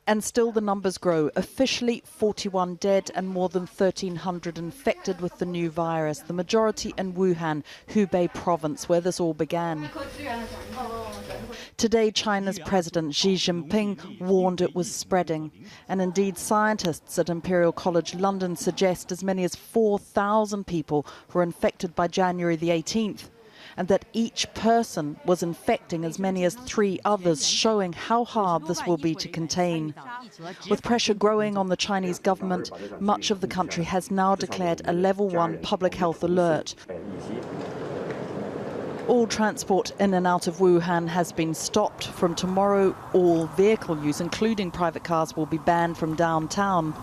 And still the numbers grow. Officially 41 dead and more than 1,300 infected with the new virus, the majority in Wuhan, Hubei province, where this all began. Today, China's President Xi Jinping warned it was spreading. And indeed, scientists at Imperial College London suggest as many as 4,000 people were infected by January the 18th. And that each person was infecting as many as 3 others, showing how hard this will be to contain. With pressure growing on the Chinese government, much of the country has now declared a level 1 public health alert. All transport in and out of Wuhan has been stopped. From tomorrow, all vehicle use, including private cars, will be banned from downtown.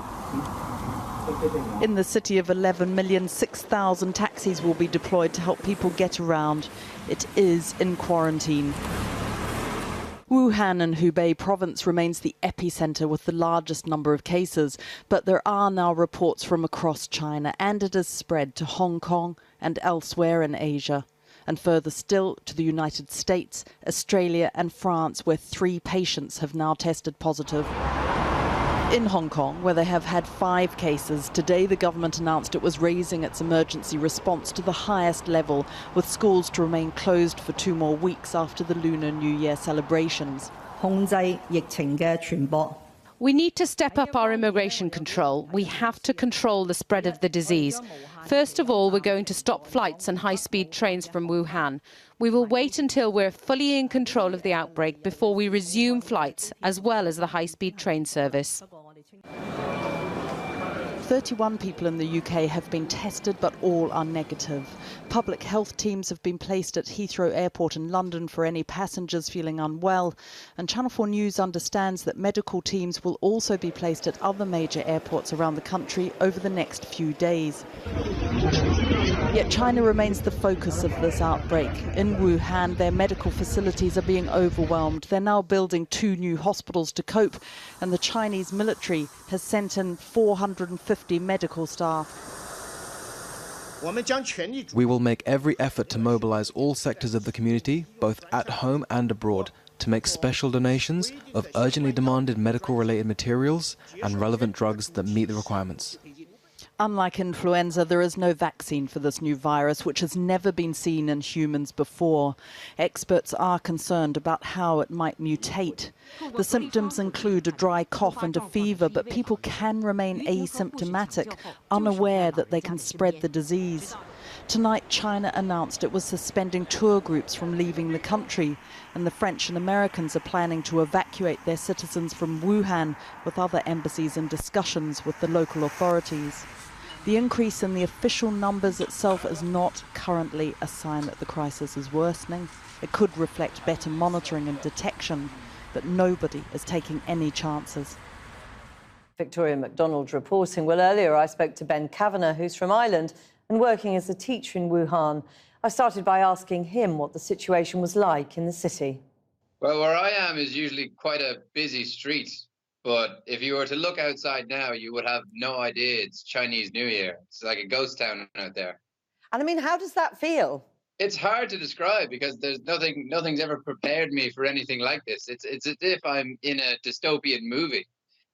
In the city of 11 million, 6,000 taxis will be deployed to help people get around. It is in quarantine. Wuhan in Hubei province remains the epicenter with the largest number of cases, but there are now reports from across China, and it has spread to Hong Kong and elsewhere in Asia, and further still to the United States, Australia and France, where 3 patients have now tested positive. In Hong Kong, where they have had 5 cases, today the government announced it was raising its emergency response to the highest level, with schools to remain closed for 2 more weeks after the Lunar New Year celebrations. We need to step up our immigration control. We have to control the spread of the disease. First of all, we're going to stop flights and high-speed trains from Wuhan. We will wait until we're fully in control of the outbreak before we resume flights, as well as the high-speed train service. 31 people in the UK have been tested, but all are negative. Public health teams have been placed at Heathrow Airport in London for any passengers feeling unwell. And Channel 4 News understands that medical teams will also be placed at other major airports around the country over the next few days. Yet China remains the focus of this outbreak. In Wuhan, their medical facilities are being overwhelmed. They're now building 2 new hospitals to cope, and the Chinese military has sent in 450 medical staff. We will make every effort to mobilize all sectors of the community, both at home and abroad, to make special donations of urgently demanded medical-related materials and relevant drugs that meet the requirements. Unlike influenza, there is no vaccine for this new virus, which has never been seen in humans before. Experts are concerned about how it might mutate. The symptoms include a dry cough and a fever, but people can remain asymptomatic, unaware that they can spread the disease. Tonight, China announced it was suspending tour groups from leaving the country, and the French and Americans are planning to evacuate their citizens from Wuhan, with other embassies in discussions with the local authorities. The increase in the official numbers itself is not currently a sign that the crisis is worsening. It could reflect better monitoring and detection, but nobody is taking any chances. Victoria MacDonald reporting. Well, earlier I spoke to Ben Kavanagh, who's from Ireland and working as a teacher in Wuhan. I started by asking him what the situation was like in the city. Well, where I am is usually quite a busy street. But if you were to look outside now, you would have no idea it's Chinese New Year. It's like a ghost town out there. And I mean, how does that feel? It's hard to describe because there's nothing's ever prepared me for anything like this. It's as if I'm in a dystopian movie.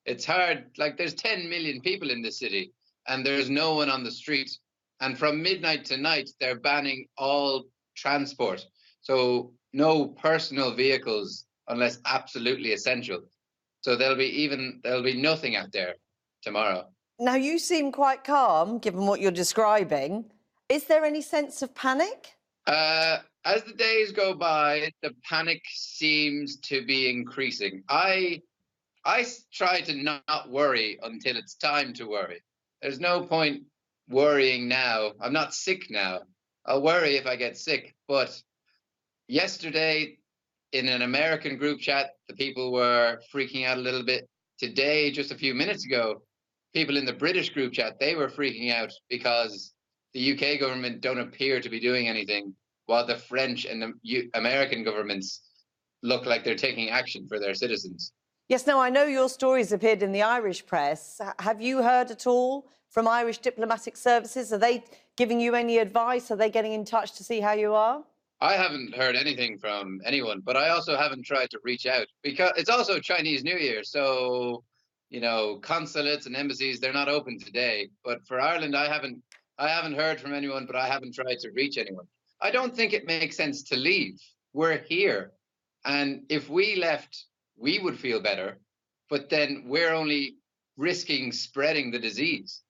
It's hard, like there's 10 million people in the city and there's no one on the street. And from midnight to night, they're banning all transport. So no personal vehicles unless absolutely essential. So there'll be nothing out there tomorrow. Now, you seem quite calm, given what you're describing. Is there any sense of panic? As the days go by, the panic seems to be increasing. I try to not worry until it's time to worry. There's no point worrying now. I'm not sick now. I'll worry if I get sick. But yesterday, in an American group chat, the people were freaking out a little bit. Today, just a few minutes ago, people in the British group chat, they were freaking out because the UK government don't appear to be doing anything, while the French and the American governments look like they're taking action for their citizens. Yes, now I know your stories appeared in the Irish press. Have you heard at all from Irish diplomatic services? Are they giving you any advice? Are they getting in touch to see how you are? I haven't heard anything from anyone, but I also haven't tried to reach out because it's also Chinese New Year. So, consulates and embassies, they're not open today. But for Ireland, I haven't heard from anyone, but I haven't tried to reach anyone. I don't think it makes sense to leave. We're here. And if we left, we would feel better, but then we're only risking spreading the disease.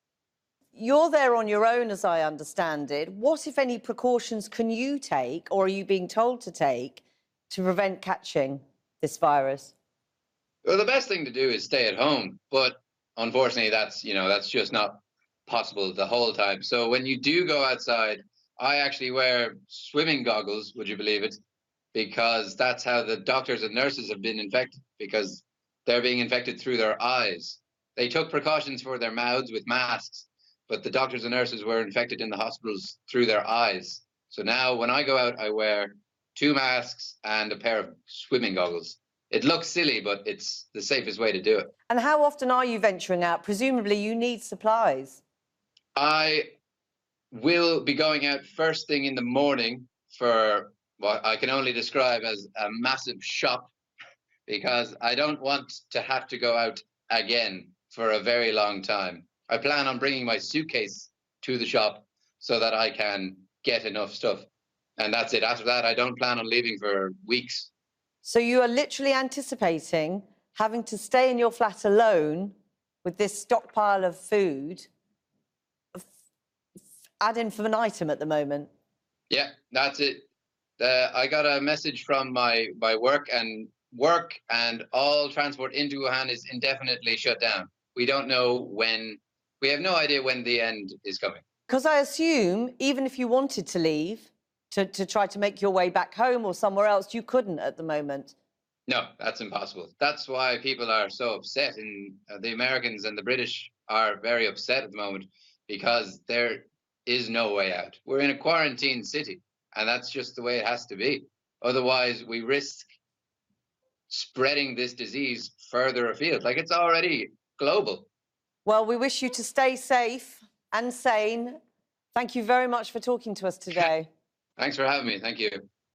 You're there on your own, as I understand it. What, if any, precautions can you take, or are you being told to take, to prevent catching this virus? Well, the best thing to do is stay at home, but unfortunately, that's just not possible the whole time. So when you do go outside, I actually wear swimming goggles, would you believe it? Because that's how the doctors and nurses have been infected, because they're being infected through their eyes. They took precautions for their mouths with masks, but the doctors and nurses were infected in the hospitals through their eyes. So now when I go out, I wear 2 masks and a pair of swimming goggles. It looks silly, but it's the safest way to do it. And how often are you venturing out? Presumably you need supplies. I will be going out first thing in the morning for what I can only describe as a massive shop, because I don't want to have to go out again for a very long time. I plan on bringing my suitcase to the shop so that I can get enough stuff. And that's it. After that, I don't plan on leaving for weeks. So you are literally anticipating having to stay in your flat alone with this stockpile of food ad infinitum at the moment? Yeah, that's it. I got a message from my work and all transport into Wuhan is indefinitely shut down. We don't know when. We have no idea when the end is coming. Because I assume even if you wanted to leave to try to make your way back home or somewhere else, you couldn't at the moment. No, that's impossible. That's why people are so upset. And the Americans and the British are very upset at the moment, because there is no way out. We're in a quarantine city, and that's just the way it has to be. Otherwise, we risk spreading this disease further afield. Like, it's already global. Well, we wish you to stay safe and sane. Thank you very much for talking to us today. Thanks for having me. Thank you.